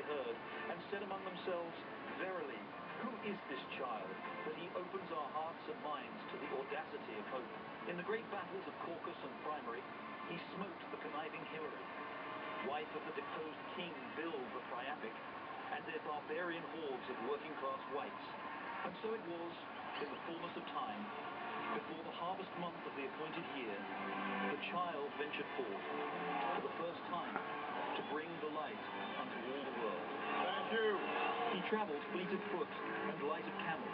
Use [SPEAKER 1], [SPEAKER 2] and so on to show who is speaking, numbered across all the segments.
[SPEAKER 1] heard, and said among themselves, "Verily, who is this child, that he opens our hearts and minds to the audacity of hope?" In the great battles of Caucasus and Primary, he smote the conniving Hilary, wife of the deposed king Bill the Priapic, and their barbarian hordes of working-class whites. And so it was, in the fullness of time, before the harvest month of the appointed year, the child ventured forth, for the first time, to bring the light unto all the world.
[SPEAKER 2] Thank you.
[SPEAKER 1] He travelled fleet of foot and light of camel,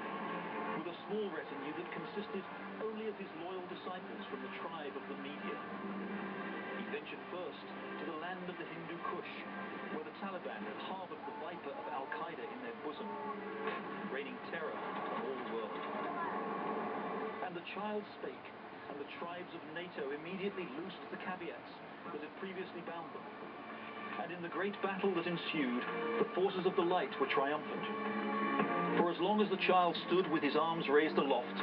[SPEAKER 1] with a small retinue that consisted only of his loyal disciples from the tribe of the Media. He ventured first to the land of the Hindu Kush, where the Taliban had harbored the viper of Al-Qaeda in their bosom, raining terror on all the world. And the child spake, and the tribes of NATO immediately loosed the caveats that had previously bound them. And in the great battle that ensued, the forces of the light were triumphant. For as long as the child stood with his arms raised aloft,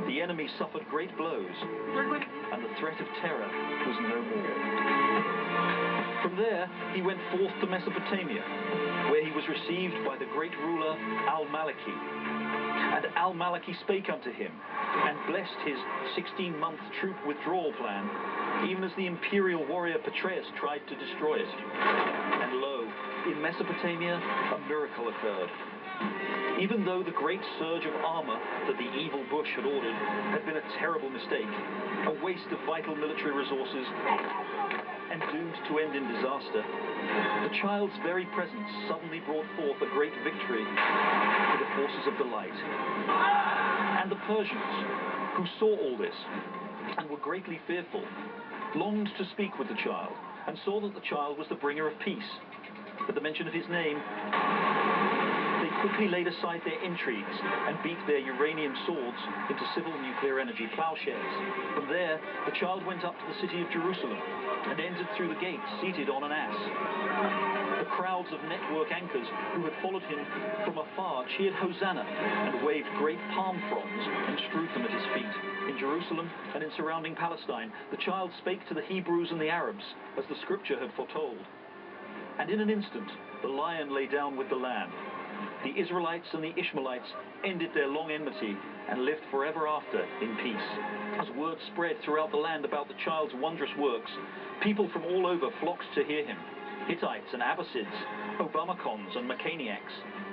[SPEAKER 1] the enemy suffered great blows, and the threat of terror was no more. From there he went forth to Mesopotamia, where he was received by the great ruler Al-Maliki. And Al-Maliki spake unto him, and blessed his 16-month troop withdrawal plan, even as the imperial warrior Petreius tried to destroy it. And lo, in Mesopotamia a miracle occurred. Even though the great surge of armor that the evil Bush had ordered had been a terrible mistake, a waste of vital military resources, and doomed to end in disaster, the child's very presence suddenly brought forth a great victory for the forces of the light. And the Persians, who saw all this and were greatly fearful, longed to speak with the child, and saw that the child was the bringer of peace. At the mention of his name, they quickly laid aside their intrigues and beat their uranium swords into civil nuclear energy plowshares. From there, the child went up to the city of Jerusalem and entered through the gates seated on an ass. The crowds of network anchors who had followed him from afar cheered Hosanna and waved great palm fronds and strewed them at his feet. In Jerusalem and in surrounding Palestine, the child spake to the Hebrews and the Arabs, as the scripture had foretold. And in an instant, the lion lay down with the lamb. The Israelites and the Ishmaelites ended their long enmity and lived forever after in peace. As word spread throughout the land about the child's wondrous works, people from all over flocked to hear him. Hittites and Abbasids, Obamacons and Mechaniacs,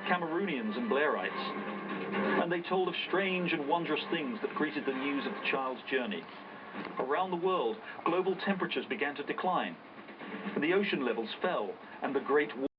[SPEAKER 1] Cameroonians and Blairites. And they told of strange and wondrous things that greeted the news of the child's journey. Around the world, global temperatures began to decline, and the ocean levels fell, and the great